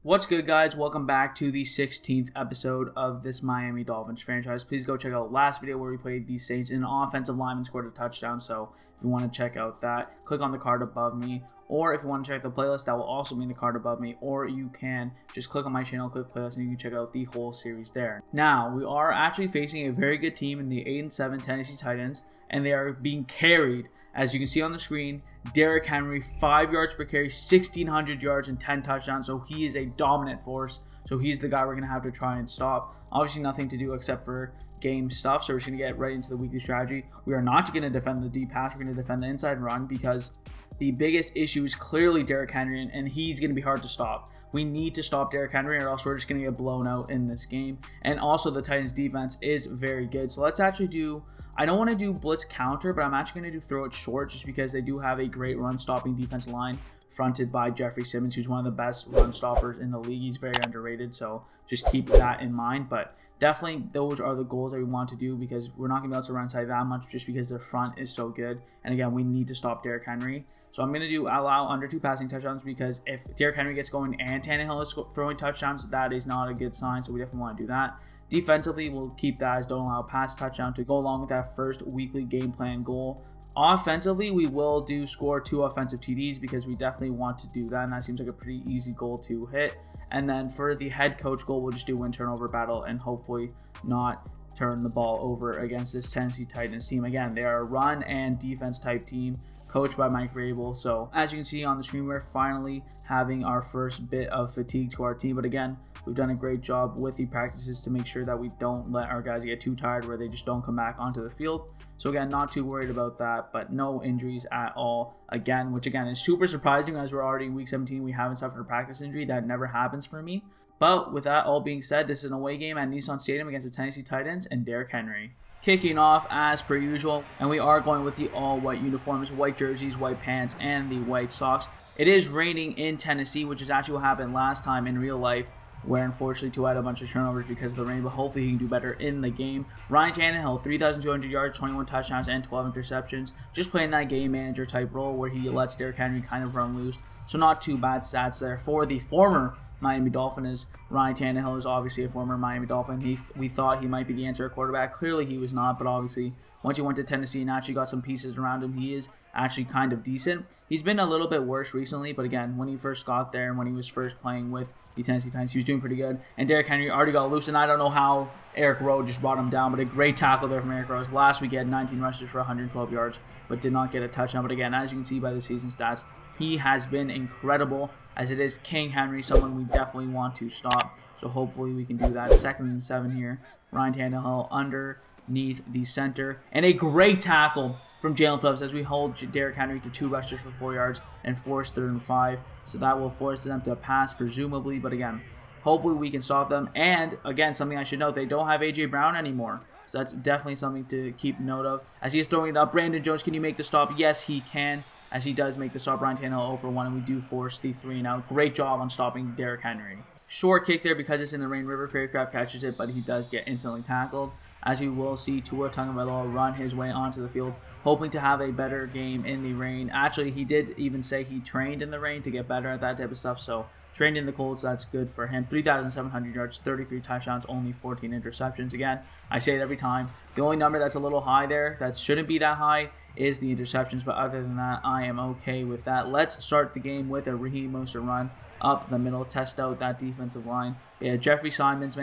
What's good, guys? Welcome back to the 16th episode of this Miami Dolphins franchise. Please go check out last video where we played the Saints and an offensive lineman scored a touchdown. So if you want to check out that, click on the card above me. Or if you want to check the playlist, that will also be in the card above me. Or you can just click on my channel, click playlist, and you can check out the whole series there. Now, we are actually facing a very good team in the 8-7 Tennessee Titans, and they are being carried, as you can see on the screen, Derrick Henry, 5 yards per carry, 1,600 yards, and 10 touchdowns. So he is a dominant force. So he's the guy we're going to have to try and stop. Obviously, nothing to do except for game stuff. So we're just going to get right into the weekly strategy. We are not going to defend the deep pass. We're going to defend the inside run because the biggest issue is clearly Derrick Henry, and he's going to be hard to stop. We need to stop Derrick Henry, or else we're just going to get blown out in this game. And also, the Titans' defense is very good. So let's actually do... I don't want to do blitz counter, but I'm actually going to do throw it short just because they do have a great run-stopping defense line fronted by Jeffrey Simmons, who's one of the best run stoppers in the league. He's very underrated, so just keep that in mind. But definitely those are the goals that we want to do because we're not going to be able to run inside that much just because their front is so good. And again, we need to stop Derrick Henry. So I'm going to allow under 2 passing touchdowns because if Derrick Henry gets going and Tannehill is throwing touchdowns, that is not a good sign. So we definitely want to do that. Defensively, we'll keep that as don't allow pass touchdown to go along with that first weekly game plan goal. Offensively, we will score 2 offensive TDs because we definitely want to do that, and that seems like a pretty easy goal to hit. And then for the head coach goal, we'll just do win turnover battle and hopefully not turn the ball over against this Tennessee Titans team. Again, they are a run and defense type team coached by Mike Vrabel. So as you can see on the screen, we're finally having our first bit of fatigue to our team. But again, we've done a great job with the practices to make sure that we don't let our guys get too tired where they just don't come back onto the field. So again, not too worried about that, but no injuries at all again, which again is super surprising as we're already in week 17. We haven't suffered a practice injury. That never happens for me. But with that all being said, this is an away game at Nissan Stadium against the Tennessee Titans and Derrick Henry. Kicking off as per usual, and we are going with the all-white uniforms, white jerseys, white pants, and the white socks. It is raining in Tennessee, which is actually what happened last time in real life, where unfortunately Tua had a bunch of turnovers because of the rain, but hopefully he can do better in the game. Ryan Tannehill, 3,200 yards, 21 touchdowns, and 12 interceptions. Just playing that game manager type role where he lets Derrick Henry kind of run loose. So not too bad stats there for the former Miami Dolphin. Is Ryan Tannehill is obviously a former Miami Dolphin. We thought he might be the answer at quarterback. Clearly he was not, but obviously once he went to Tennessee and actually got some pieces around him, he is actually kind of decent. He's been a little bit worse recently, but again, when he first got there and when he was first playing with the Tennessee Titans, he was doing pretty good. And Derrick Henry already got loose, and I don't know how Eric Rowe just brought him down, but a great tackle there from Eric Rowe. Last week he had 19 rushes for 112 yards, but did not get a touchdown. But again, as you can see by the season stats, he has been incredible, as it is King Henry, someone we definitely want to stop. So hopefully we can do that. 2nd and 7 here. Ryan Tannehill underneath the center. And a great tackle from Jalen Phillips as we hold Derrick Henry to 2 rushes for 4 yards and force 3rd and 5. So that will force them to pass presumably. But again, hopefully we can stop them. And again, something I should note, they don't have A.J. Brown anymore. So that's definitely something to keep note of. As he is throwing it up, Brandon Jones, can you make the stop? Yes, he can. As he does make the stop, Ryan Tannehill 0 for 1, and we do force the 3 and out. Great job on stopping Derrick Henry. Short kick there because it's in the rain. River Craycraft catches it, but he does get instantly tackled. As you will see, Tua Tagovailoa run his way onto the field, hoping to have a better game in the rain. Actually, he did even say he trained in the rain to get better at that type of stuff, so trained in the cold, so that's good for him. 3,700 yards, 33 touchdowns, only 14 interceptions. Again, I say it every time. The only number that's a little high there, that shouldn't be that high, is the interceptions, but other than that, I am okay with that. Let's start the game with a Raheem Mostert run up the middle, test out that defensive line. Yeah, Jeffrey Simmons.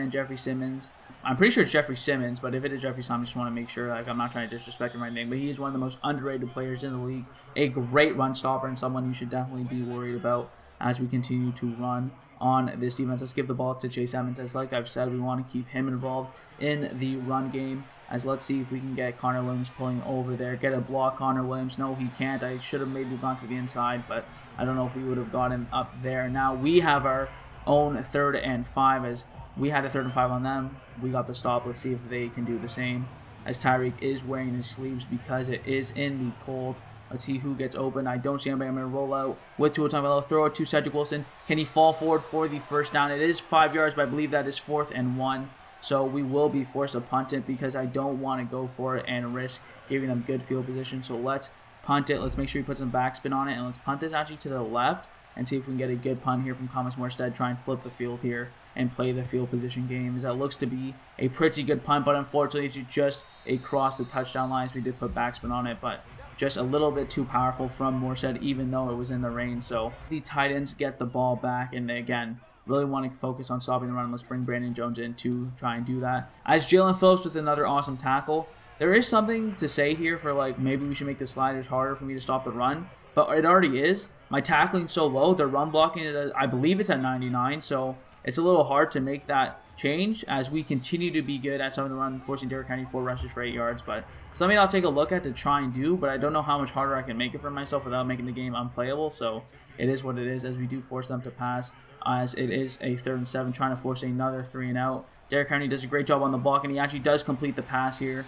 I'm pretty sure it's Jeffrey Simmons, but if it is Jeffrey Simmons, I just want to make sure, I'm not trying to disrespect him or anything, but he is one of the most underrated players in the league. A great run stopper and someone you should definitely be worried about as we continue to run on this defense. Let's give the ball to Chase Edmonds. As like I've said, we want to keep him involved in the run game. As let's see if we can get Connor Williams pulling over there. Get a block, Connor Williams. No, he can't. I should have maybe gone to the inside, but I don't know if we would have gotten up there. Now we have our own 3rd and 5 as we had a 3rd and 5 on them. We got the stop. Let's see if they can do the same. As Tyreek is wearing his sleeves because it is in the cold. Let's see who gets open. I don't see anybody. I'm going to roll out with Tua Tagovailoa. Throw it to Cedric Wilson. Can he fall forward for the first down? It is 5 yards, but I believe that is 4th and 1. So we will be forced to punt it because I don't want to go for it and risk giving them good field position. So let's punt it. Let's make sure we put some backspin on it, and let's punt this actually to the left and see if we can get a good punt here from Thomas Morstead. Try and flip the field here and play the field position game, as that looks to be a pretty good punt, but unfortunately it's just across the touchdown lines. We did put backspin on it, but just a little bit too powerful from Morstead, even though it was in the rain. So the tight ends get the ball back, and again, really want to focus on stopping the run. Let's bring Brandon Jones in to try and do that. As Jalen Phillips with another awesome tackle. There is something to say here for like maybe we should make the sliders harder for me to stop the run, but it already is. My tackling's so low, the run blocking, I believe it's at 99, so it's a little hard to make that change as we continue to be good at some of the run, forcing Derrick Henry 4 rushes for 8 yards. But something I'll take a look at to try and do, but I don't know how much harder I can make it for myself without making the game unplayable. So it is what it is, as we do force them to pass, as it is a 3rd and 7, trying to force another 3 and out. Derrick Henry does a great job on the block, and he actually does complete the pass here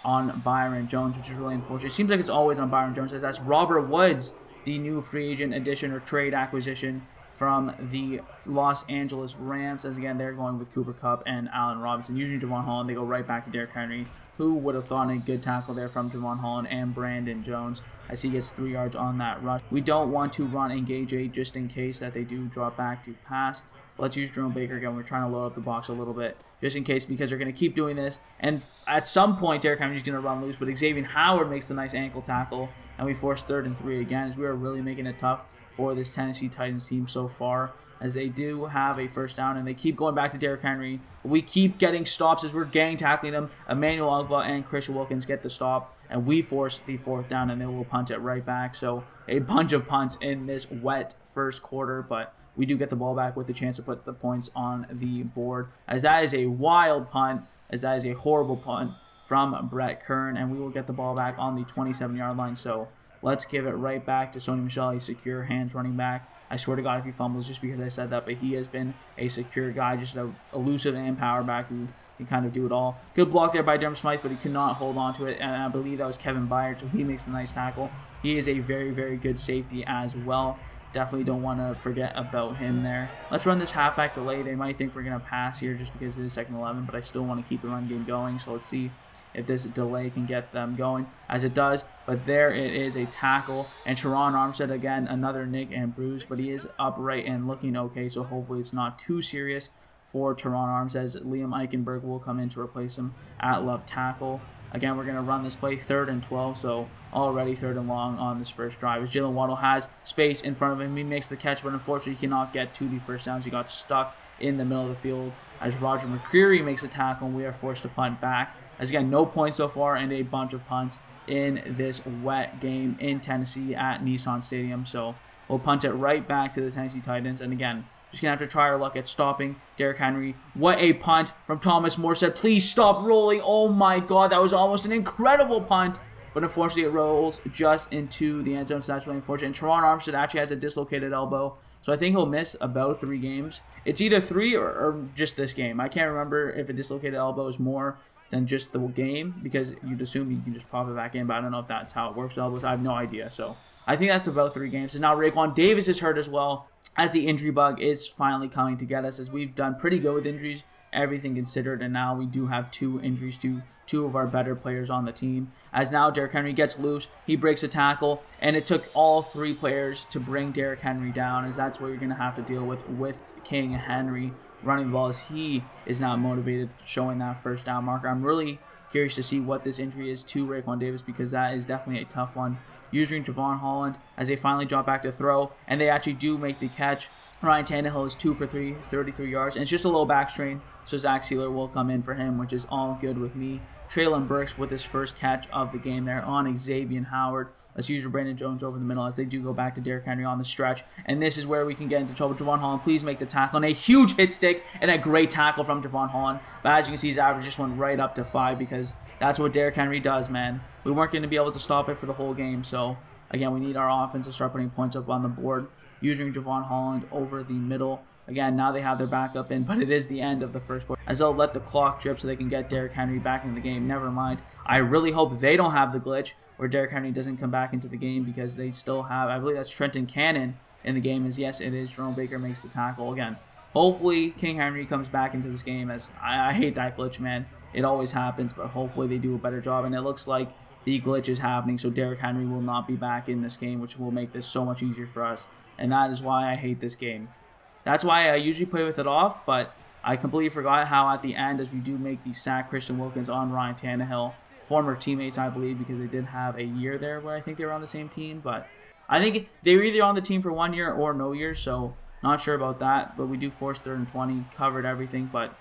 on Byron Jones, which is really unfortunate. It seems like it's always on Byron Jones, as that's Robert Woods, the new free agent addition or trade acquisition from the Los Angeles Rams, as again they're going with Cooper Kupp and Allen Robinson. Usually Javon Holland, they go right back to Derrick Henry. Who would have thought a good tackle there from Javon Holland and Brandon Jones, as he gets 3 yards on that rush. We don't want to run engage 8 just in case that they do drop back to pass. Let's use Jerome Baker again. We're trying to load up the box a little bit just in case, because they're going to keep doing this. And at some point, Derrick Henry's going to run loose, but Xavier Howard makes the nice ankle tackle, and we force 3rd and 3 again, as we are really making it tough for this Tennessee Titans team so far, as they do have a 1st down, and they keep going back to Derrick Henry. We keep getting stops as we're gang tackling them. Emmanuel Ogbah and Christian Wilkins get the stop, and we force the 4th down, and then we'll punt it right back. So a bunch of punts in this wet first quarter, but we do get the ball back with a chance to put the points on the board, as that is a wild punt, as that is a horrible punt from Brett Kern, and we will get the ball back on the 27-yard line. So let's give it right back to Sony Michel, a secure hands running back. I swear to God if he fumbles just because I said that, but he has been a secure guy, just an elusive and power back who can kind of do it all. Good block there by Durham Smythe, but he could not hold on to it, and I believe that was Kevin Byard, so he makes a nice tackle. He is a very, very good safety as well. Definitely don't want to forget about him there. Let's run this halfback delay. They might think we're going to pass here just because it is 2nd and 11, but I still want to keep the run game going. So let's see if this delay can get them going, as it does. But there it is, a tackle. And Teron Armstead, again, another nick and bruise, but he is upright and looking okay, so hopefully it's not too serious for Teron Armstead, as Liam Eichenberg will come in to replace him at left tackle. Again, we're going to run this play 3rd and 12, so already 3rd and long on this first drive. As Jalen Waddle has space in front of him, he makes the catch, but unfortunately he cannot get to the 1st down. He got stuck in the middle of the field, as Roger McCreary makes a tackle, and we are forced to punt back. As again, no points so far and a bunch of punts in this wet game in Tennessee at Nissan Stadium. So we'll punt it right back to the Tennessee Titans, and again, just going to have to try our luck at stopping Derrick Henry. What a punt from Thomas Morstead. Please stop rolling. Oh my God, that was almost an incredible punt. But unfortunately, it rolls just into the end zone, so that's really unfortunate. And Teron Armstead actually has a dislocated elbow, so I think he'll miss about 3 games. It's either 3 or just this game. I can't remember if a dislocated elbow is more than just the game, because you'd assume you can just pop it back in, but I don't know if that's how it works with elbows. I have no idea. So I think that's about 3 games. And now Raekwon Davis is hurt as well, as the injury bug is finally coming to get us, as we've done pretty good with injuries, everything considered, and now we do have 2 injuries to 2 of our better players on the team. As now Derrick Henry gets loose, he breaks a tackle, and it took all 3 players to bring Derrick Henry down, as that's what you're going to have to deal with King Henry running the ball, as he is not motivated, showing that 1st down marker. I'm really curious to see what this injury is to Raekwon Davis, because that is definitely a tough one. Using Javon Holland as they finally drop back to throw, and they actually do make the catch. Ryan Tannehill is 2 for 3, 33 yards, and it's just a little back strain, so Zach Sealer will come in for him, which is all good with me. Traylon Burks with his first catch of the game there on Xavier Howard. Let's use Brandon Jones over the middle, as they do go back to Derrick Henry on the stretch, and this is where we can get into trouble. Javon Holland, please make the tackle, and a huge hit stick, and a great tackle from Javon Holland. But as you can see, his average just went right up to 5, because that's what Derrick Henry does, man. We weren't going to be able to stop it for the whole game, so again, we need our offense to start putting points up on the board. Using Javon Holland over the middle. Again, now they have their backup in, but it is the end of the first quarter, as they'll let the clock drip so they can get Derrick Henry back into the game. Never mind. I really hope they don't have the glitch where Derrick Henry doesn't come back into the game, because they still have, I believe that's Trenton Cannon in the game, as yes, it is. Jerome Baker makes the tackle again. Hopefully, King Henry comes back into this game, as I hate that glitch, man. It always happens, but hopefully they do a better job, and it looks like the glitch is happening, so Derrick Henry will not be back in this game, which will make this so much easier for us. And that is why I hate this game. That's why I usually play with it off, but I completely forgot how at the end, as we do make the sack Christian Wilkins on Ryan Tannehill, former teammates, I believe, because they did have a year there where I think they were on the same team, but I think they were either on the team for 1 year or no year, so not sure about that, but we do force 3rd and 20, covered everything, but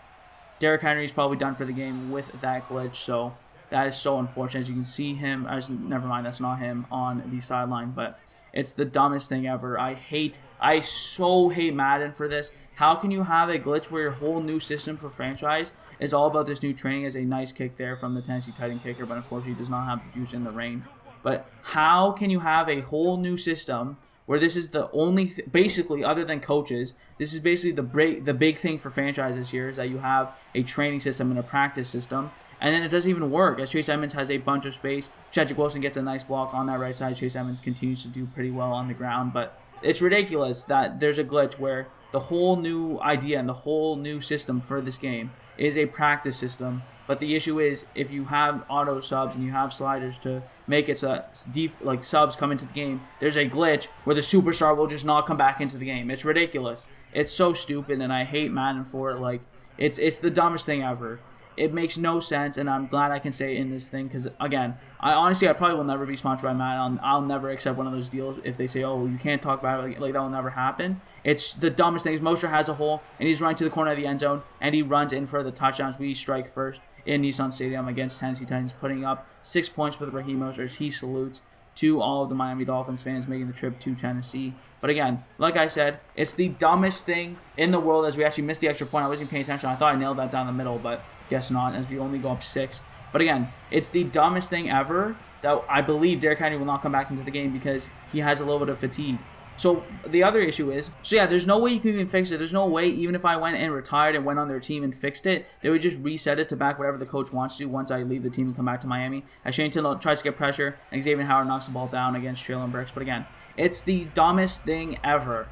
Derrick Henry's probably done for the game with that glitch, so that is so unfortunate. As you can see him, never mind, that's not him on the sideline, but it's the dumbest thing ever. I so hate Madden for this. How can you have a glitch where your whole new system for franchise is all about this new training? As a nice kick there from the Tennessee Titan kicker, but unfortunately does not have the juice in the rain. But how can you have a whole new system where this is the only, basically, other than coaches, this is basically the big thing for franchises here, is that you have a training system and a practice system, and then it doesn't even work, as Chase Edmonds has a bunch of space. Cedric Wilson gets a nice block on that right side. Chase Edmonds continues to do pretty well on the ground, but it's ridiculous that there's a glitch where the whole new idea and the whole new system for this game is a practice system. But the issue is, if you have auto subs and you have sliders to make it so like subs come into the game, there's a glitch where the superstar will just not come back into the game. It's ridiculous. It's so stupid, and I hate Madden for it. Like, it's the dumbest thing ever. It makes no sense, and I'm glad I can say it in this thing, because, again, I probably will never be sponsored by Madden. I'll never accept one of those deals if they say, oh, you can't talk about it. Like that will never happen. It's the dumbest thing. Mostert has a hole, and he's running to the corner of the end zone, and he runs in for the touchdowns. We strike first in Nissan Stadium against Tennessee Titans, putting up 6 points with Raheem Mostert as he salutes to all of the Miami Dolphins fans making the trip to Tennessee. But again, like I said, it's the dumbest thing in the world, as we actually missed the extra point. I wasn't paying attention. I thought I nailed that down the middle, but guess not, as we only go up 6. But again, it's the dumbest thing ever that I believe Derrick Henry will not come back into the game because he has a little bit of fatigue. So the other issue is, there's no way you can even fix it. There's no way, even if I went and retired and went on their team and fixed it, they would just reset it to back whatever the coach wants to once I leave the team and come back to Miami. As Shane Tindall tries to get pressure, and Xavier Howard knocks the ball down against Traylon Burks. But again, it's the dumbest thing ever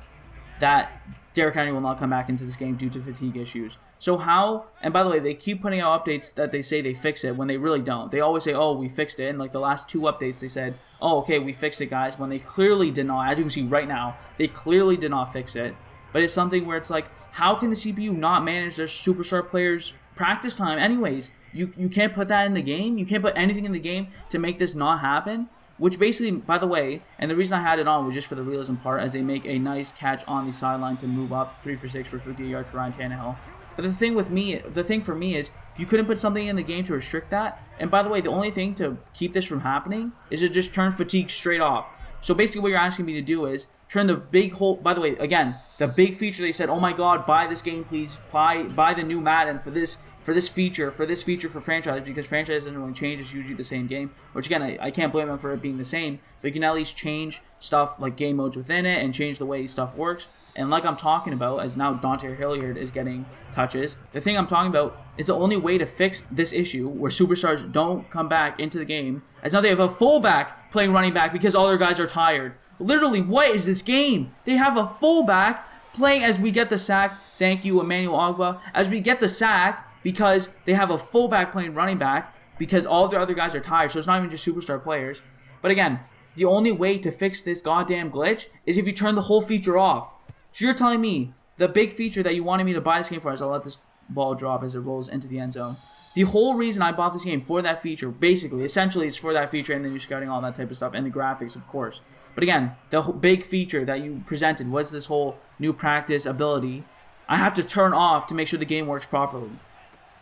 that Derrick Henry will not come back into this game due to fatigue issues. So how, and by the way, they keep putting out updates that they say they fix it when they really don't. They always say, oh, we fixed it. And like the last 2 updates, they said, oh, okay, we fixed it, guys, when they clearly did not. As you can see right now, they clearly did not fix it. But it's something where it's like, how can the CPU not manage their superstar players' practice time anyways? You can't put that in the game? You can't put anything in the game to make this not happen? Which basically, by the way, and the reason I had it on was just for the realism part, as they make a nice catch on the sideline to move up 3 for 6 for 50 yards for Ryan Tannehill. But the thing for me is, you couldn't put something in the game to restrict that. And by the way, the only thing to keep this from happening is to just turn fatigue straight off. So basically what you're asking me to do is turn the big hole. By the way, again, the big feature they said, oh my god, buy this game, please. Buy the new Madden for this feature for franchise, because franchise doesn't really change. It's usually the same game. Which again, I can't blame them for it being the same. But you can at least change stuff like game modes within it and change the way stuff works. And like I'm talking about, as now Dante Hilliard is getting touches, the thing I'm talking about is the only way to fix this issue where superstars don't come back into the game, as now they have a fullback playing running back because all their guys are tired. Literally, what is this game? They have a fullback playing as we get the sack. Thank you, Emmanuel Ogba. As we get the sack because they have a fullback playing running back because all their other guys are tired. So it's not even just superstar players. But again, the only way to fix this goddamn glitch is if you turn the whole feature off. So you're telling me the big feature that you wanted me to buy this game for, as I'll let this ball drop as it rolls into the end zone. The whole reason I bought this game for that feature, essentially, is for that feature and the new scouting, all that type of stuff, and the graphics, of course. But again, the big feature that you presented was this whole new practice ability. I have to turn off to make sure the game works properly,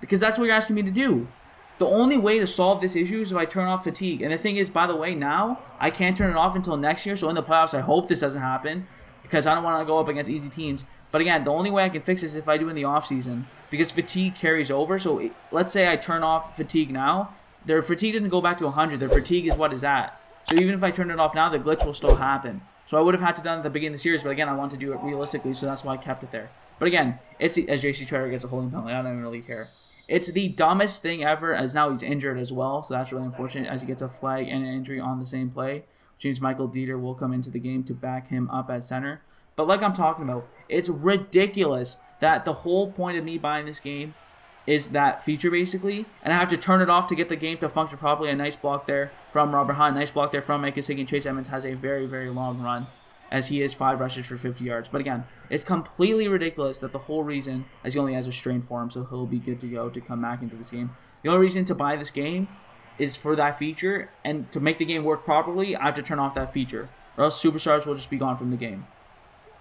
because that's what you're asking me to do. The only way to solve this issue is if I turn off fatigue. And the thing is, by the way, now I can't turn it off until next year. So in the playoffs, I hope this doesn't happen, because I don't want to go up against easy teams. But again, the only way I can fix this is if I do in the offseason, because fatigue carries over. So let's say I turn off fatigue now. Their fatigue doesn't go back to 100. Their fatigue is what is at. So even if I turn it off now, the glitch will still happen. So I would have had to done it at the beginning of the series, but again, I want to do it realistically, so that's why I kept it there. But again, it's as JC Tretter gets a holding penalty. I don't even really care. It's the dumbest thing ever, as now he's injured as well, so that's really unfortunate, as he gets a flag and an injury on the same play, which means Michael Dieter will come into the game to back him up at center. But like I'm talking about, it's ridiculous that the whole point of me buying this game is that feature basically, and I have to turn it off to get the game to function properly. A nice block there from Robert Hunt, nice block there from Mike Gesicki. Chase Edmonds has a very, very long run, as he is 5 rushes for 50 yards. But again, it's completely ridiculous that the whole reason, as he only has a strained forearm, so he'll be good to go to come back into this game. The only reason to buy this game is for that feature, and to make the game work properly, I have to turn off that feature, or else superstars will just be gone from the game.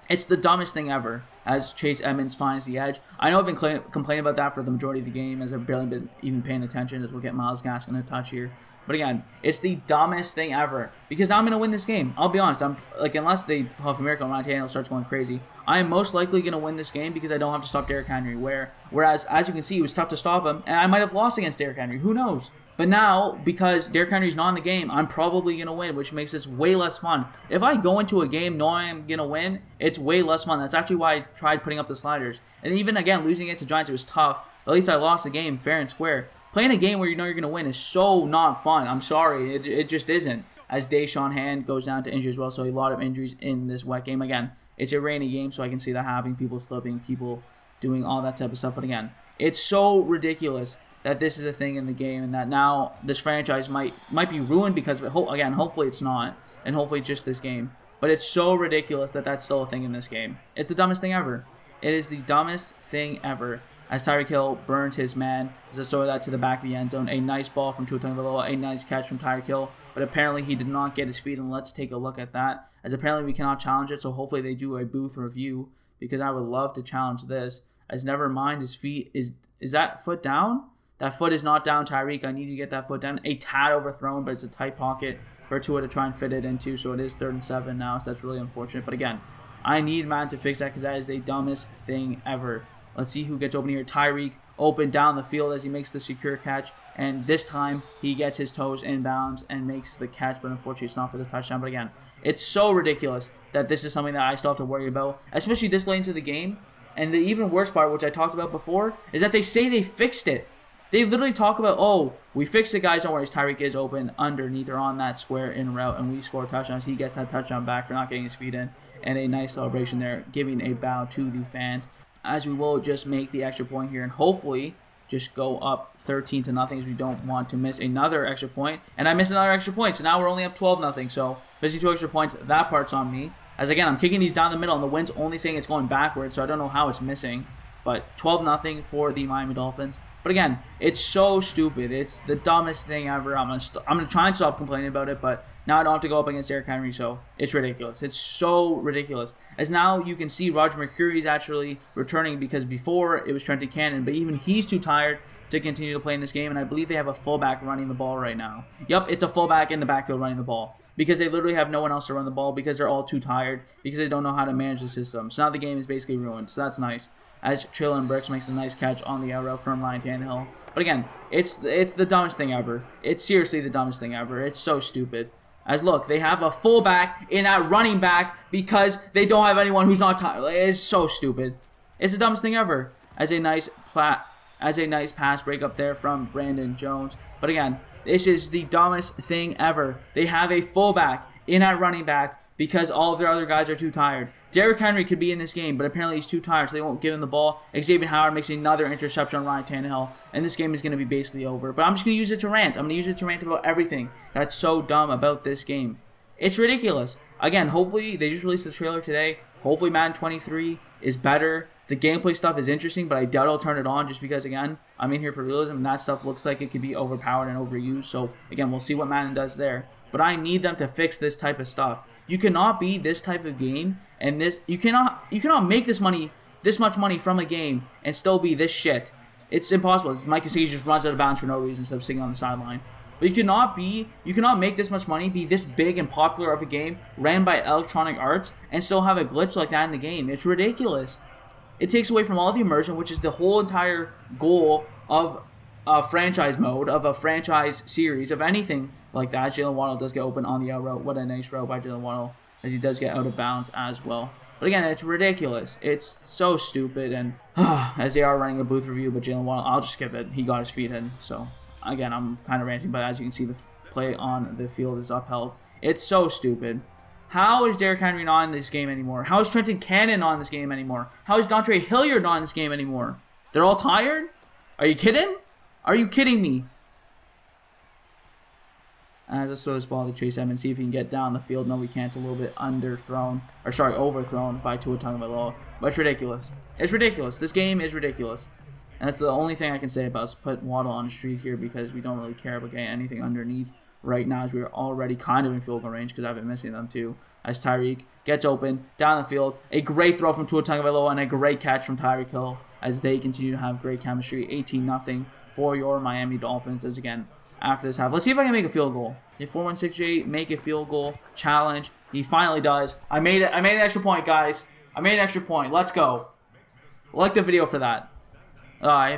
It's the dumbest thing ever, as Chase Edmonds finds the edge. I know I've been complaining about that for the majority of the game, as I've barely been even paying attention, as we'll get Myles Gaskin a touch here. But again, it's the dumbest thing ever, because now I'm going to win this game. I'll be honest, unless they puff America and Ryan Tannehill starts going crazy, I am most likely going to win this game because I don't have to stop Derrick Henry, whereas, as you can see, it was tough to stop him, and I might have lost against Derrick Henry. Who knows? But now, because Derrick Henry's not in the game, I'm probably going to win, which makes this way less fun. If I go into a game knowing I'm going to win, it's way less fun. That's actually why I tried putting up the sliders. And even, again, losing against the Giants, it was tough. But at least I lost the game fair and square. Playing a game where you know you're going to win is so not fun. I'm sorry. It just isn't. As Deshaun Hand goes down to injury as well, so a lot of injuries in this wet game. Again, it's a rainy game, so I can see that happening. People slipping, people doing all that type of stuff. But again, it's so ridiculous that this is a thing in the game, and that now this franchise might be ruined because of it. Again, hopefully it's not, and hopefully it's just this game. But it's so ridiculous that that's still a thing in this game. It's the dumbest thing ever. It is the dumbest thing ever. As Tyreek Hill burns his man, as I throw that to the back of the end zone. A nice ball from Tua Tagovailoa, a nice catch from Tyreek Hill, but apparently he did not get his feet, and let's take a look at that, as apparently we cannot challenge it, so hopefully they do a booth review, because I would love to challenge this, as never mind his feet. Is that foot down? That foot is not down, Tyreek. I need you to get that foot down. A tad overthrown, but it's a tight pocket for Tua to try and fit it into, so it is 3rd and 7 now, so that's really unfortunate. But again, I need Madden to fix that, because that is the dumbest thing ever. Let's see who gets open here. Tyreek open down the field as he makes the secure catch, and this time he gets his toes inbounds and makes the catch, but unfortunately it's not for the touchdown. But again, it's so ridiculous that this is something that I still have to worry about, especially this late into the game. And the even worse part, which I talked about before, is that they say they fixed it. They literally talk about, oh, we fixed it, guys. Don't worry. Tyreek is open underneath or on that square in route, and we score touchdowns. He gets that touchdown back for not getting his feet in, and a nice celebration there, giving a bow to the fans, as we will just make the extra point here and hopefully just go up 13-0, as we don't want to miss another extra point. And I missed another extra point, so now we're only up 12-0. So missing 2 extra points, that part's on me. As again, I'm kicking these down the middle, and the wind's only saying it's going backwards, so I don't know how it's missing. But 12-0 for the Miami Dolphins. But again, it's so stupid. It's the dumbest thing ever. I'm gonna try and stop complaining about it, but now I don't have to go up against Derrick Henry, so it's ridiculous. It's so ridiculous. As now you can see Roger McCreary is actually returning, because before it was Trenton Cannon, but even he's too tired to continue to play in this game, and I believe they have a fullback running the ball right now. Yup, it's a fullback in the backfield running the ball, because they literally have no one else to run the ball, because they're all too tired, because they don't know how to manage the system. So now the game is basically ruined, so that's nice. As Traylon Burks makes a nice catch on the out route from Ryan Tannehill. But again, it's the dumbest thing ever. It's seriously the dumbest thing ever. It's so stupid. As look, they have a fullback in at running back because they don't have anyone who's not tired. It's so stupid. It's the dumbest thing ever. As a nice pass break up there from Brandon Jones. But again, this is the dumbest thing ever. They have a fullback in at running back because all of their other guys are too tired. Derrick Henry could be in this game, but apparently he's too tired, so they won't give him the ball. Xavier Howard makes another interception on Ryan Tannehill, and this game is going to be basically over. But I'm just going to use it to rant. I'm going to use it to rant about everything that's so dumb about this game. It's ridiculous. Again, hopefully they just released the trailer today. Hopefully Madden 23 is better. The gameplay stuff is interesting, but I doubt I'll turn it on just because, again, I'm in here for realism, and that stuff looks like it could be overpowered and overused. So, again, we'll see what Madden does there. But I need them to fix this type of stuff. You cannot be this type of game, and you cannot make this much money from a game and still be this shit. It's impossible. Mike Gesicki just runs out of bounds for no reason instead of sitting on the sideline. But you cannot make this much money, be this big and popular of a game ran by Electronic Arts, and still have a glitch like that in the game. It's ridiculous. It takes away from all the immersion, which is the whole entire goal of a franchise mode, of a franchise series, of anything like that. Jalen Waddle does get open on the out route. What a nice route by Jalen Waddle, as he does get out of bounds as well. But again, it's ridiculous. It's so stupid, and as they are running a booth review, but Jalen Waddle, I'll just skip it. He got his feet in, so again, I'm kind of ranting, but as you can see, the play on the field is upheld. It's so stupid. How is Derrick Henry not in this game anymore? How is Trenton Cannon not in this game anymore? How is Dontre Hilliard not in this game anymore? They're all tired? Are you kidding? Are you kidding me? Let's throw this ball to Chase Edmonds, see if he can get down the field. No, we can't. It's a little bit overthrown by Tua Tagovailoa. But it's ridiculous. It's ridiculous. This game is ridiculous. And that's the only thing I can say about us. Put Waddle on a streak here because we don't really care about getting anything underneath right now, as we're already kind of in field goal range because I've been missing them too. As Tyreek gets open down the field, a great throw from Tua Tagovailoa and a great catch from Tyreek Hill as they continue to have great chemistry. 18-0 for your Miami Dolphins. As again, after this half, let's see if I can make a field goal. Okay, 4-1-6-8, make a field goal challenge. He finally does. I made it. I made an extra point, guys. I made an extra point. Let's go. Like the video for that. I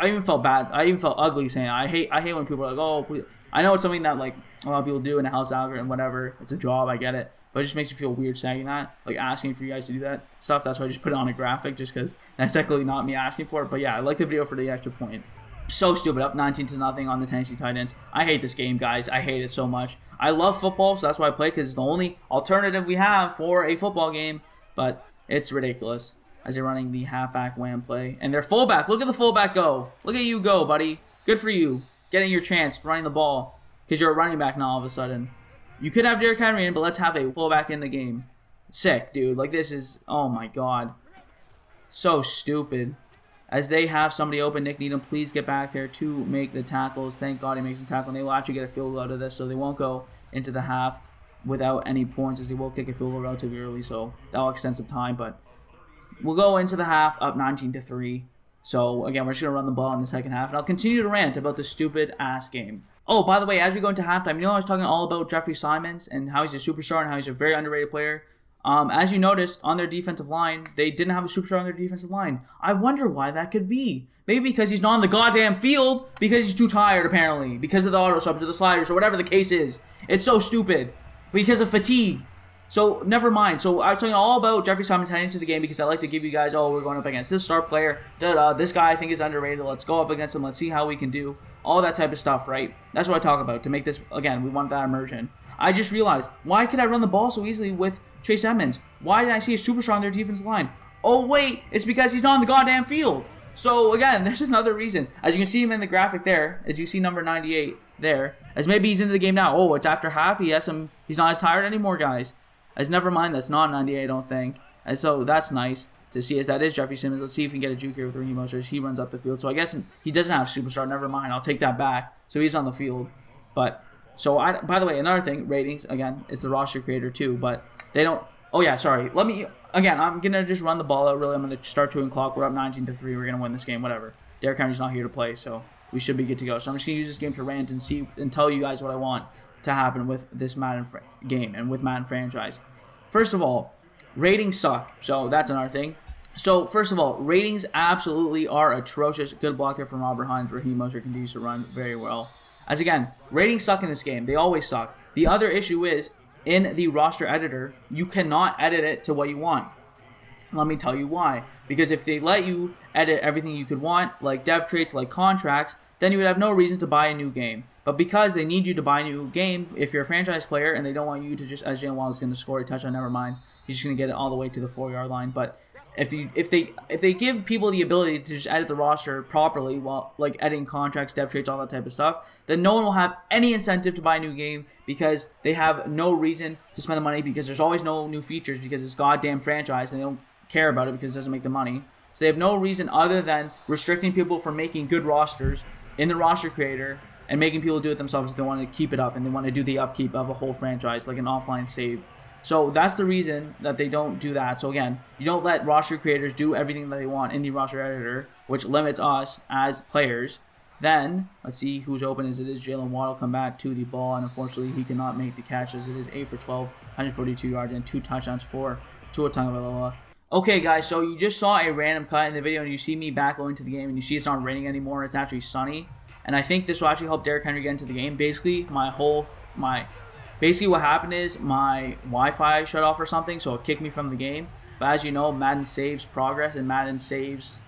even felt bad. I even felt ugly saying it. I hate when people are like, oh, please. I know it's something that like a lot of people do in the house algorithm, whatever. It's a job, I get it. But it just makes me feel weird saying that, like asking for you guys to do that stuff. That's why I just put it on a graphic, just because that's technically not me asking for it. But yeah, I like the video for the extra point. So stupid, up 19-0 on the Tennessee Titans. I hate this game, guys. I hate it so much. I love football, so that's why I play, because it's the only alternative we have for a football game. But it's ridiculous as they're running the halfback wham play. And their fullback, look at the fullback go. Look at you go, buddy. Good for you. Getting your chance, running the ball, because you're a running back now all of a sudden. You could have Derrick Henry in, but let's have a fullback in the game. Sick, dude. Like, this is, oh my god. So stupid. As they have somebody open, Nick Needham, please get back there to make the tackles. Thank God he makes the tackle, and they will actually get a field goal out of this, so they won't go into the half without any points, as they will kick a field goal relatively early, so that'll extend some time, but we'll go into the half up 19-3. So, again, we're just going to run the ball in the second half, and I'll continue to rant about this stupid-ass game. Oh, by the way, as we go into halftime, you know I was talking all about Jeffrey Simons and how he's a superstar and how he's a very underrated player. As you noticed, on their defensive line, they didn't have a superstar on their defensive line. I wonder why that could be. Maybe because he's not on the goddamn field, because he's too tired, apparently, because of the auto subs or the sliders or whatever the case is. It's so stupid. Because of fatigue. So, never mind. So, I was talking all about Jeffrey Simons heading into the game because I like to give you guys, oh, we're going up against this star player. This guy I think is underrated. Let's go up against him. Let's see how we can do. All that type of stuff, right? That's what I talk about to make this, again, we want that immersion. I just realized, why could I run the ball so easily with Chase Edmonds? Why did I see a superstar on their defensive line? Oh, wait, it's because he's not on the goddamn field. So, again, there's another reason. As you can see him in the graphic there, as you see number 98 there, as maybe he's into the game now. Oh, it's after half. He's not as tired anymore, guys. As never mind, that's not 98, I don't think. And so that's nice to see, as that is Jeffrey Simmons. Let's see if we can get a juke here with Raheem Mostert. He runs up the field. So I guess he doesn't have a superstar. Never mind. I'll take that back. So he's on the field. But, so, by the way, another thing, ratings, again, it's the roster creator too. But they don't, oh yeah, sorry. Again, I'm going to just run the ball out, really. I'm going to start chewing clock. We're up 19-3. We're going to win this game, whatever. Derrick Henry's not here to play, so we should be good to go. So I'm just going to use this game to rant and tell you guys what I want to happen with this Madden game and with Madden franchise. First of all, ratings suck. So that's another thing. So first of all, ratings absolutely are atrocious. Good block there from Robert Hines. Raheem Mostert continues to run very well. As again, ratings suck in this game. They always suck. The other issue is, in the roster editor, you cannot edit it to what you want. Let me tell you why. Because if they let you edit everything you could want, like dev traits, like contracts, then you would have no reason to buy a new game. But because they need you to buy a new game, if you're a franchise player and they don't want you to just, as Jalen Waddle is going to score a touchdown, never mind. He's just going to get it all the way to the 4-yard line. But if they give people the ability to just edit the roster properly, while like editing contracts, dev traits, all that type of stuff, then no one will have any incentive to buy a new game because they have no reason to spend the money because there's always no new features because it's goddamn franchise and they don't care about it because it doesn't make the money. So they have no reason other than restricting people from making good rosters in the roster creator and making people do it themselves if they want to keep it up and they want to do the upkeep of a whole franchise like an offline save. So that's the reason that they don't do that. So again, you don't let roster creators do everything that they want in the roster editor, which limits us as players. Then, let's see who's open as it is. Jalen Waddle come back to the ball, and unfortunately he cannot make the catch as it is 8 for 12, 142 yards, and 2 touchdowns for Tua Tagovailoa. Okay, guys, so you just saw a random cut in the video, and you see me back going to the game, and you see it's not raining anymore. It's actually sunny, and I think this will actually help Derrick Henry get into the game. Basically, Basically, what happened is my Wi-Fi shut off or something, so it kicked me from the game. But as you know, Madden saves progress, and Madden saves,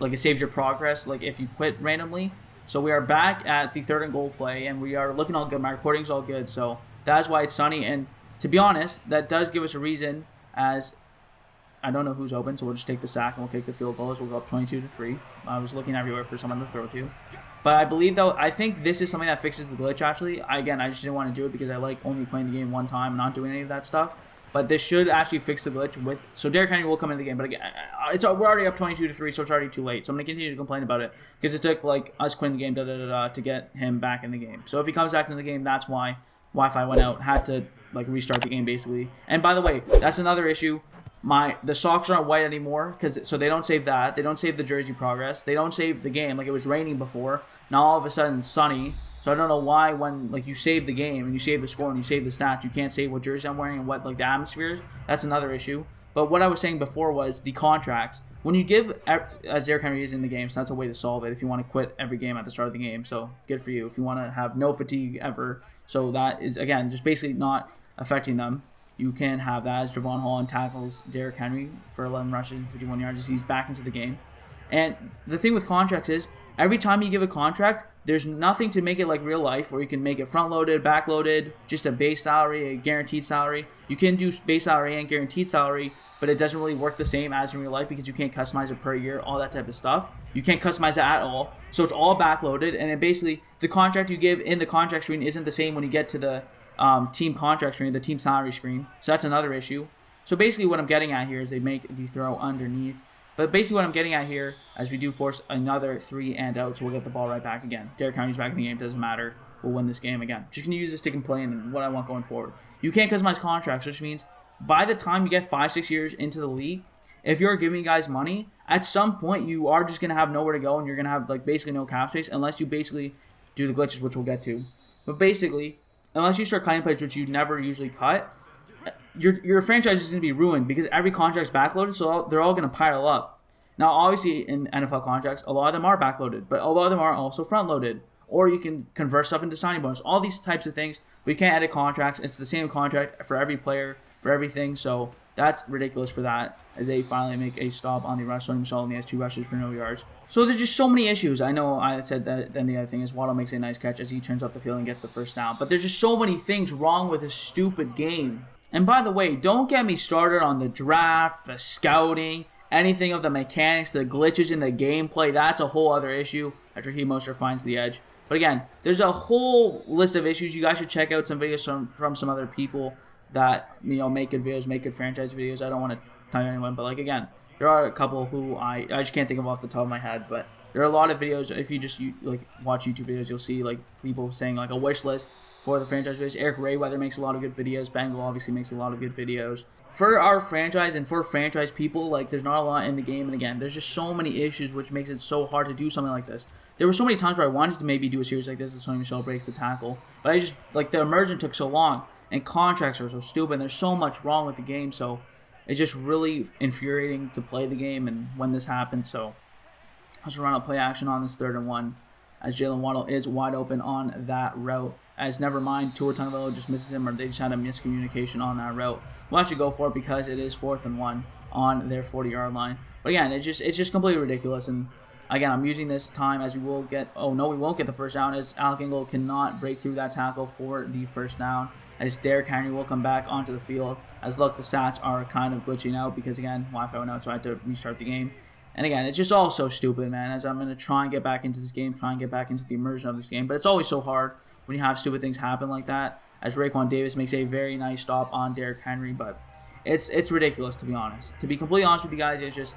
it saves your progress, like if you quit randomly. So we are back at the 3rd and goal play, and we are looking all good. My recording's all good, so that's why it's sunny. And to be honest, that does give us a reason, as I don't know who's open, so we'll just take the sack and we'll kick the field goals. We'll go up 22-3. I was looking everywhere for someone to throw to. But I believe, though, I think this is something that fixes the glitch, actually. I just didn't want to do it because I like only playing the game one time and not doing any of that stuff. But this should actually fix the glitch with... So Derrick Henry will come into the game. But again, we're already up 22-3, so it's already too late. So I'm going to continue to complain about it because it took like us quitting the game to get him back in the game. So if he comes back into the game, that's why Wi-Fi went out. Had to like restart the game, basically. And by the way, that's another issue. The socks aren't white anymore so they don't save that. They don't save the jersey progress. They don't save the game. Like, it was raining before. Now all of a sudden it's sunny. So I don't know why when like you save the game and you save the score and you save the stats, you can't save what jersey I'm wearing and what like the atmosphere is. That's another issue. But what I was saying before was the contracts. When you give, as Derrick Henry is in the game, so that's a way to solve it if you want to quit every game at the start of the game. So good for you. If you want to have no fatigue ever. So that is, again, just basically not affecting them. You can have that as Javon Holland tackles Derrick Henry for 11 rushes and 51 yards. He's back into the game. And the thing with contracts is, every time you give a contract, there's nothing to make it like real life where you can make it front-loaded, back-loaded, just a base salary, a guaranteed salary. You can do base salary and guaranteed salary, but it doesn't really work the same as in real life because you can't customize it per year, all that type of stuff. You can't customize it at all. So it's all back-loaded, and then basically the contract you give in the contract screen isn't the same when you get to the team contract screen, the team salary screen. So that's another issue. So basically what I'm getting at here is they make the throw underneath. But basically what I'm getting at here, as we do force another 3 and out, so we'll get the ball right back again. Derrick Henry's back in the game, doesn't matter. We'll win this game again. Just going to use this to complain and what I want going forward. You can't customize contracts, which means by the time you get 5-6 years into the league, if you're giving guys money, at some point you are just going to have nowhere to go and you're going to have like basically no cap space unless you basically do the glitches, which we'll get to. But basically, unless you start cutting players, which you never usually cut, your franchise is going to be ruined because every contract's backloaded, so they're all going to pile up. Now, obviously, in NFL contracts, a lot of them are backloaded, but a lot of them are also front-loaded. Or you can convert stuff into signing bonus, all these types of things. But you can't edit contracts. It's the same contract for every player, for everything. So that's ridiculous for that, as they finally make a stop on the rush. Sony Michel only has 2 rushes for no yards. So there's just so many issues. I know I said that. Then the other thing is Waddle makes a nice catch as he turns up the field and gets the first down. But there's just so many things wrong with this stupid game. And by the way, don't get me started on the draft, the scouting, anything of the mechanics, the glitches in the gameplay. That's a whole other issue after Raheem Mostert finds the edge. But again, there's a whole list of issues. You guys should check out some videos from some other people that, you know, make good videos, make good franchise videos. I don't want to tell you anyone, but like, again, there are a couple who I just can't think of off the top of my head, but there are a lot of videos. If you just like watch YouTube videos, you'll see like people saying like a wish list for the franchise videos. Eric Rayweather makes a lot of good videos. Bangle obviously makes a lot of good videos. For our franchise and for franchise people, like, there's not a lot in the game. And again, there's just so many issues which makes it so hard to do something like this. There were so many times where I wanted to maybe do a series like this as Sony Michel breaks the tackle. But I just, like, the immersion took so long. And contracts are so stupid. And there's so much wrong with the game. So it's just really infuriating to play the game and when this happens. So let's run a play action on this 3rd and 1. As Jalen Waddle is wide open on that route. As never mind, Tua Tagovailoa just misses him, or they just had a miscommunication on that route. We'll actually go for it because it is 4th and 1 on their 40-yard line. But again, it's just completely ridiculous. And again, I'm using this time as we will get. Oh no, we won't get the first down as Alec Ingold cannot break through that tackle for the first down. As Derrick Henry will come back onto the field. As look, the stats are kind of glitching out because again, Wi-Fi went out, so I had to restart the game. And again, it's just all so stupid, man, as I'm going to try and get back into this game, try and get back into the immersion of this game. But it's always so hard when you have stupid things happen like that, as Raekwon Davis makes a very nice stop on Derrick Henry. But it's ridiculous, to be honest. To be completely honest with you guys, it's just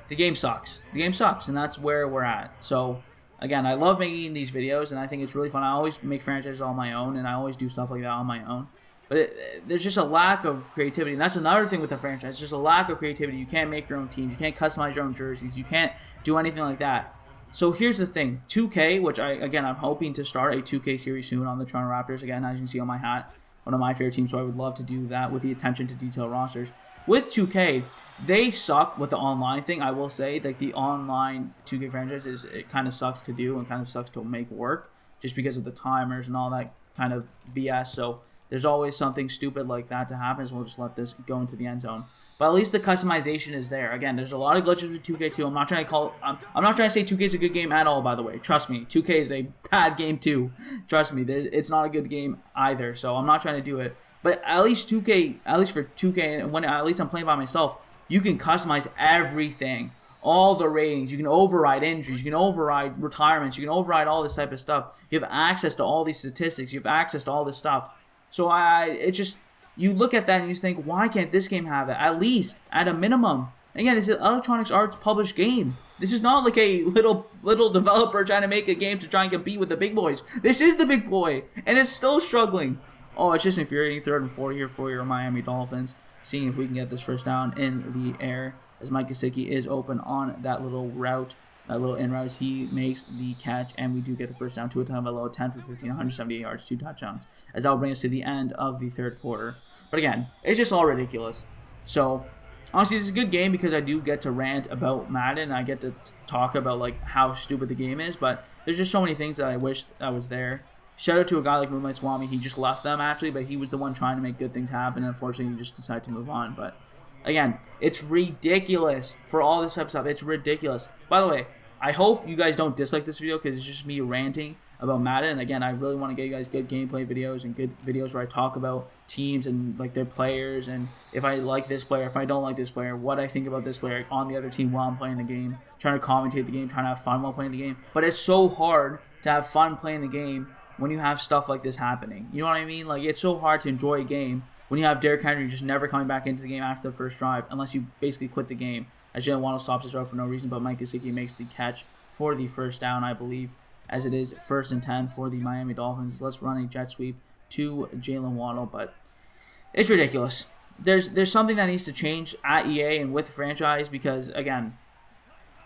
the game sucks. The game sucks, and that's where we're at. So, again, I love making these videos, and I think it's really fun. I always make franchises on my own, and I always do stuff like that on my own. But there's just a lack of creativity. And that's another thing with the franchise. It's just a lack of creativity. You can't make your own teams. You can't customize your own jerseys. You can't do anything like that. So here's the thing. 2K, which I'm hoping to start a 2K series soon on the Toronto Raptors. Again, as you can see on my hat, one of my favorite teams. So I would love to do that with the attention to detail rosters. With 2K, they suck with the online thing. I will say that the online 2K franchise it kind of sucks to do and kind of sucks to make work just because of the timers and all that kind of BS. So there's always something stupid like that to happen, so we'll just let this go into the end zone. But at least the customization is there. Again, there's a lot of glitches with 2K2. I'm not trying to say 2K is a good game at all, by the way. Trust me, 2K is a bad game too. Trust me, it's not a good game either, so I'm not trying to do it. But at least 2K, at least for 2K, and when at least I'm playing by myself, you can customize everything. All the ratings. You can override injuries. You can override retirements. You can override all this type of stuff. You have access to all these statistics. You have access to all this stuff. So you look at that and you think, why can't this game have it? At least, at a minimum. Again, this is Electronic Arts published game. This is not like a little developer trying to make a game to try and compete with the big boys. This is the big boy, and it's still struggling. Oh, it's just infuriating. 3rd and 4 here for your Miami Dolphins. Seeing if we can get this first down in the air, as Mike Gesicki is open on that little route, that little in route, as he makes the catch, and we do get the first down to a tagovailoa, 10 for 15, 178 yards, 2 touchdowns, as that will bring us to the end of the 3rd quarter. But again, it's just all ridiculous. So honestly, this is a good game because I do get to rant about Madden. I get to talk about like how stupid the game is, but there's just so many things that I wish that was there. Shout out to a guy like Moonlight Swami. He just left them actually, but he was the one trying to make good things happen. And unfortunately, he just decided to move on. But again, it's ridiculous for all this type of stuff. It's ridiculous. By the way, I hope you guys don't dislike this video because it's just me ranting about Madden. And again, I really want to get you guys good gameplay videos and good videos where I talk about teams and like their players and if I like this player, if I don't like this player, what I think about this player on the other team while I'm playing the game, trying to commentate the game, trying to have fun while playing the game. But it's so hard to have fun playing the game when you have stuff like this happening. You know what I mean? Like, it's so hard to enjoy a game when you have Derrick Henry just never coming back into the game after the first drive, unless you basically quit the game, as Jalen Waddle stops his route for no reason, but Mike Gesicki makes the catch for the first down, I believe, as it is 1st and 10 for the Miami Dolphins. Let's run a jet sweep to Jalen Waddle, but it's ridiculous. There's something that needs to change at EA and with the franchise because, again,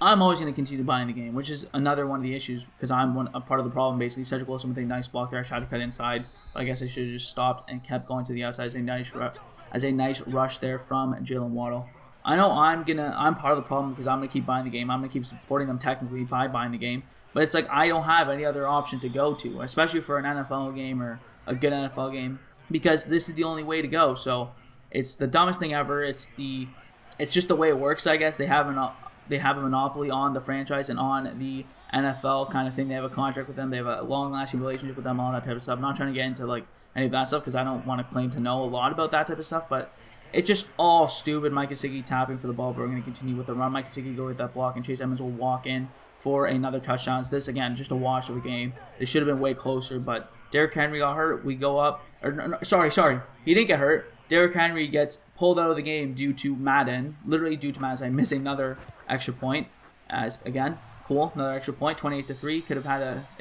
I'm always going to continue buying the game, which is another one of the issues because I'm a part of the problem, basically. Cedric Wilson with a nice block there. I tried to cut inside, but I guess I should have just stopped and kept going to the outside as a nice rush there from Jalen Waddle. I know I'm part of the problem because I'm going to keep buying the game. I'm going to keep supporting them technically by buying the game, but it's like I don't have any other option to go to, especially for an NFL game or a good NFL game, because this is the only way to go. So it's the dumbest thing ever. It's just the way it works, I guess. They have a monopoly on the franchise and on the NFL kind of thing. They have a contract with them. They have a long-lasting relationship with them, all that type of stuff. I'm not trying to get into like any of that stuff because I don't want to claim to know a lot about that type of stuff, but it's just all stupid. Mike Gesicki tapping for the ball, but we're going to continue with the run. Mike Gesicki go with that block, and Chase Edmonds will walk in for another touchdown. So this, again, just a wash of a game. This should have been way closer, but Derrick Henry got hurt. We go up. Sorry. He didn't get hurt. Derrick Henry gets pulled out of the game due to Madden. Literally due to Madden. So I miss another extra point. As again, cool, another extra point. 28-3. It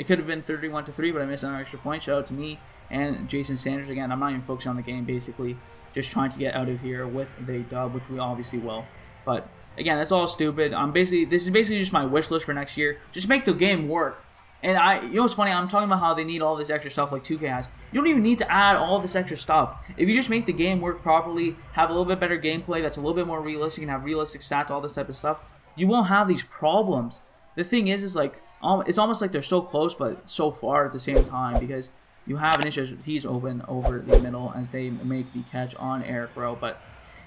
could have been 31-3, but I missed another extra point. Shout out to me and Jason Sanders. Again, I'm not even focused on the game. Basically, just trying to get out of here with the dub, which we obviously will. But again, that's all stupid. This is basically just my wish list for next year. Just make the game work. And you know what's funny? I'm talking about how they need all this extra stuff like 2K has. You don't even need to add all this extra stuff. If you just make the game work properly, have a little bit better gameplay that's a little bit more realistic, and have realistic stats, all this type of stuff, you won't have these problems. The thing is like, it's almost like they're so close but so far at the same time, because you have an issue. He's open over the middle as they make the catch on Eric Rowe, but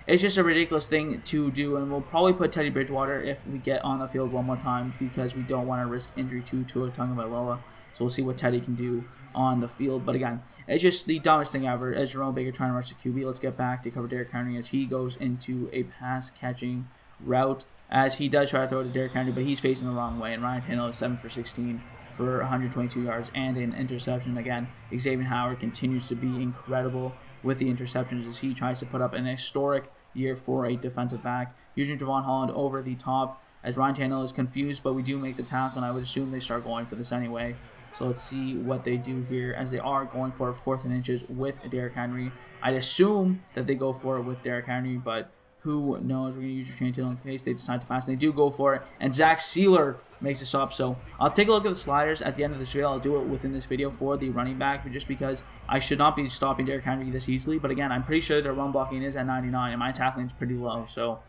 it's just a ridiculous thing to do, and we'll probably put Teddy Bridgewater if we get on the field one more time because we don't want to risk injury to Tua Tagovailoa. So we'll see what Teddy can do on the field. But again, it's just the dumbest thing ever. As Jerome Baker trying to rush the QB, let's get back to cover Derrick Henry as he goes into a pass-catching route, as he does try to throw it to Derrick Henry, but he's facing the wrong way, and Ryan Tannehill is 7 for 16 for 122 yards and an interception. Again, Xavier Howard continues to be incredible with the interceptions as he tries to put up an historic year for a defensive back, using Javon Holland over the top as Ryan Tannehill is confused, but we do make the tackle, and I would assume they start going for this anyway. So let's see what they do here as they are going for 4th and inches with Derrick Henry. I'd assume that they go for it with Derrick Henry, but who knows? We're going to use your train tail in case they decide to pass. And they do go for it, and Zach Sealer makes a stop. So I'll take a look at the sliders at the end of this video. I'll do it within this video for the running back, but just because I should not be stopping Derrick Henry this easily. But again, I'm pretty sure their run blocking is at 99, and my tackling is pretty low. So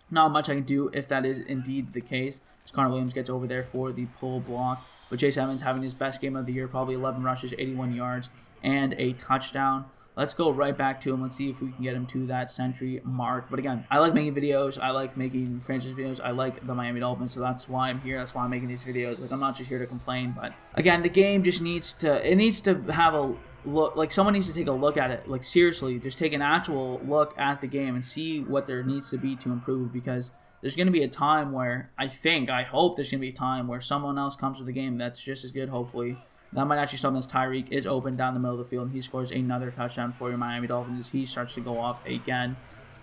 not much I can do if that is indeed the case. As Connor Williams gets over there for the pull block. But Chase Edmonds having his best game of the year, probably 11 rushes, 81 yards, and a touchdown. Let's go right back to him. Let's see if we can get him to that century mark. But again, I like making videos. I like making franchise videos. I like the Miami Dolphins, so that's why I'm here. That's why I'm making these videos. Like, I'm not just here to complain. But again, the game just needs to have look, like someone needs to take a look at it. Like seriously, just take an actual look at the game and see what there needs to be to improve, because there's going to be a time where I hope there's going to be a time where someone else comes to the game that's just as good, hopefully. That might actually something as Tyreek is open down the middle of the field and he scores another touchdown for your Miami Dolphins. He starts to go off again,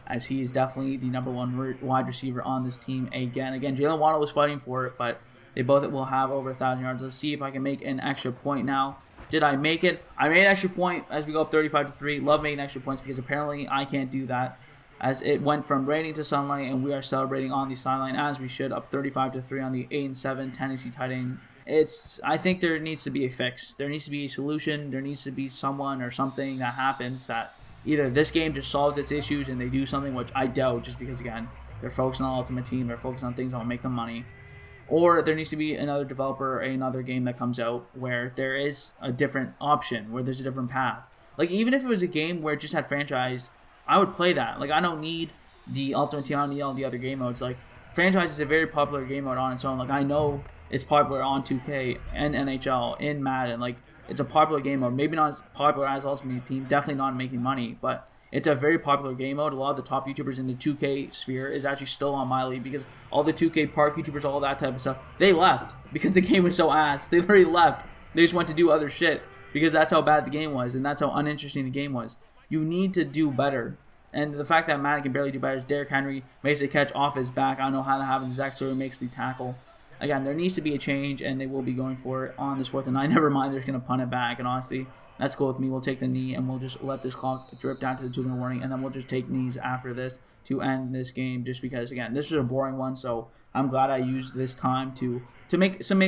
as he is definitely the #1 wide receiver on this team again. Jalen Waddle was fighting for it, but they both will have over 1,000 yards. Let's see if I can make an extra point now. Did I make it? I made an extra point as we go up 35-3. Love making extra points because apparently I can't do that, as it went from raining to sunlight, and we are celebrating on the sideline as we should, up 35-3 on the 8-7 Tennessee Titans. I think there needs to be a fix. There needs to be a solution. There needs to be someone or something that happens that either this game just solves its issues and they do something, which I doubt, just because again they're focused on Ultimate Team, they're focused on things that will make them money. Or there needs to be another developer or another game that comes out where there is a different option, where there's a different path. Like, even if it was a game where it just had franchise, I would play that. Like, I don't need the Ultimate Team, I don't need all the other game modes. Like, franchise is a very popular game mode on its own. Like, I know it's popular on 2K and NHL, in Madden. Like, it's a popular game mode. Maybe not as popular as Ultimate Team, definitely not making money, but it's a very popular game mode. A lot of the top YouTubers in the 2K sphere is actually still on my league, because all the 2K Park YouTubers, all that type of stuff, they left because the game was so ass. They literally left. They just went to do other shit because that's how bad the game was and that's how uninteresting the game was. You need to do better. And the fact that Madden can barely do better is Derrick Henry makes a catch off his back. I don't know how that happens. Zach Sawyer makes the tackle. Again, there needs to be a change, and they will be going for it on this 4th and 9. Never mind, they're just going to punt it back, and honestly, that's cool with me. We'll take the knee, and we'll just let this clock drip down to the 2-minute warning, and then we'll just take knees after this to end this game, just because, again, this was a boring one, so I'm glad I used this time to make some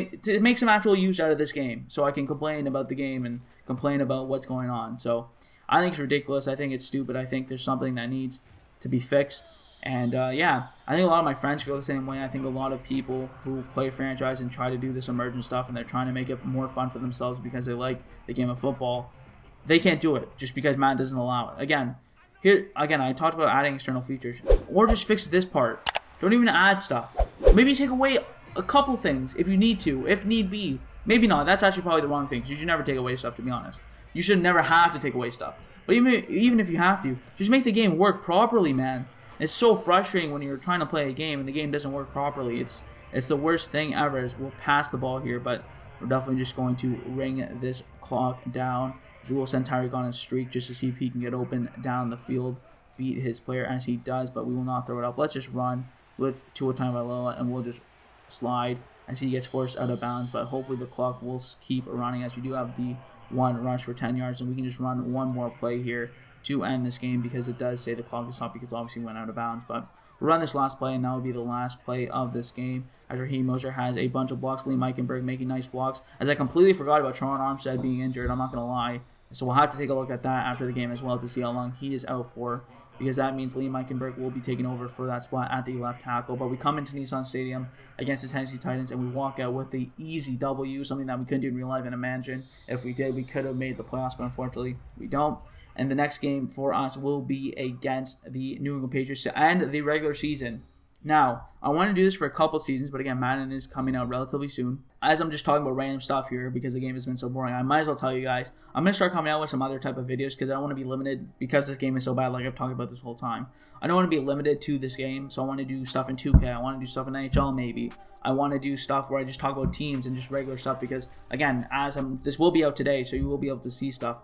actual use out of this game, so I can complain about the game and complain about what's going on. So I think it's ridiculous. I think it's stupid. I think there's something that needs to be fixed. And yeah, I think a lot of my friends feel the same way. I think a lot of people who play franchise and try to do this emergent stuff, and they're trying to make it more fun for themselves because they like the game of football, they can't do it just because Madden doesn't allow it. Again, I talked about adding external features, or just fix this part. Don't even add stuff. Maybe take away a couple things if you need to, if need be. Maybe not. That's actually probably the wrong thing, because you should never take away stuff, to be honest. You should never have to take away stuff. But even if you have to, just make the game work properly, man. It's so frustrating when you're trying to play a game and the game doesn't work properly. It's the worst thing ever. We'll pass the ball here, but we're definitely just going to ring this clock down. We will send Tyreek on a streak just to see if he can get open down the field, beat his player as he does, but we will not throw it up. Let's just run with tagovailoa, and we'll just slide as he gets forced out of bounds, but hopefully the clock will keep running, as we do have the one rush for 10 yards, and we can just run one more play here to end this game, because it does say the clock is stopped because obviously we went out of bounds. But we'll run this last play, and that will be the last play of this game, as Raheem Mostert has a bunch of blocks. Liam Eichenberg making nice blocks, as I completely forgot about Terron Armstead being injured. I'm not going to lie. So we'll have to take a look at that after the game as well to see how long he is out for, because that means Liam Eichenberg will be taking over for that spot at the left tackle. But we come into Nissan Stadium against the Tennessee Titans, and we walk out with the easy W, something that we couldn't do in real life and imagine. If we did, we could have made the playoffs, but unfortunately we don't. And the next game for us will be against the New England Patriots to end the regular season. Now, I want to do this for a couple seasons, but again, Madden is coming out relatively soon. As I'm just talking about random stuff here because the game has been so boring, I might as well tell you guys, I'm going to start coming out with some other type of videos, because I don't want to be limited, because this game is so bad, like I've talked about this whole time. I don't want to be limited to this game, so I want to do stuff in 2K, I want to do stuff in NHL maybe. I want to do stuff where I just talk about teams and just regular stuff, because again, this will be out today, so you will be able to see stuff.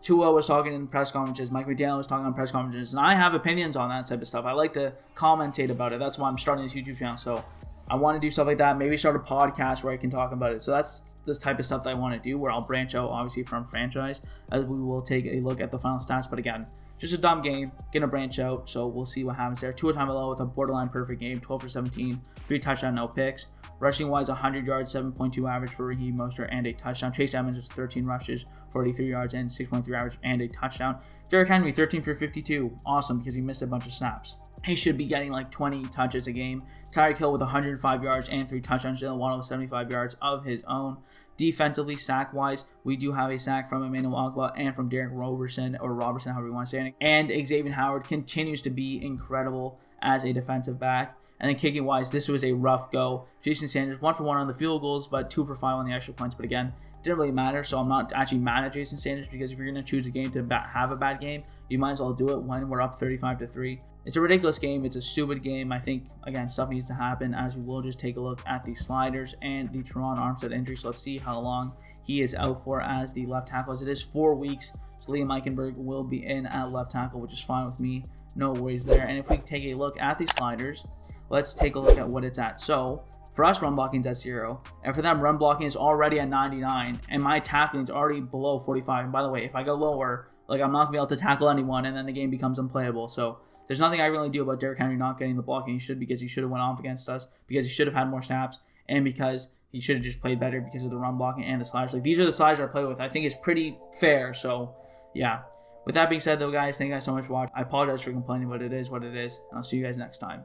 Tua was talking in press conferences, Mike McDaniel was talking on press conferences, and I have opinions on that type of stuff. I like to commentate about it. That's why I'm starting this YouTube channel. So I want to do stuff like that. Maybe start a podcast where I can talk about it. So that's this type of stuff that I want to do, where I'll branch out, obviously, from franchise, as we will take a look at the final stats. But again, just a dumb game, gonna branch out, so we'll see what happens there. Tua Tagovailoa with a borderline perfect game, 12 for 17, 3 touchdowns, no picks. Rushing wise, 100 yards, 7.2 average for Raheem Mostert, and a touchdown. Chase Edmonds with 13 rushes, 43 yards, and 6.3 average, and a touchdown. Derrick Henry, 13 for 52. Awesome, because he missed a bunch of snaps. He should be getting like 20 touches a game. Tyreek Hill with 105 yards and 3 touchdowns. Jalen Waddle with 75 yards of his own. Defensively, sack-wise, we do have a sack from Emmanuel Ogbah and from Derek Roberson, however you want to say it. And Xavier Howard continues to be incredible as a defensive back. And then kicking-wise, this was a rough go. Jason Sanders, 1 for 1 on the field goals, but 2 for 5 on the extra points. But again, didn't really matter. So I'm not actually mad at Jason Sanders, because if you're going to choose a game to have a bad game, you might as well do it when we're up 35-3. It's a ridiculous game. It's a stupid game. I think, again, stuff needs to happen, as we will just take a look at the sliders and the Teron Armstead injury. So let's see how long he is out for as the left tackle, as it is 4 weeks. So Liam Eichenberg will be in at left tackle, which is fine with me. No worries there. And if we take a look at the sliders, let's take a look at what it's at. So for us, run blocking is at 0. And for them, run blocking is already at 99. And my tackling is already below 45. And by the way, if I go lower, like, I'm not going to be able to tackle anyone, and then the game becomes unplayable. So there's nothing I really do about Derrick Henry not getting the blocking he should, because he should have went off against us, because he should have had more snaps, and because he should have just played better because of the run blocking and the sliders. Like, these are the sliders I play with. I think it's pretty fair. So yeah. With that being said, though, guys, thank you guys so much for watching. I apologize for complaining, but it is what it is, and I'll see you guys next time.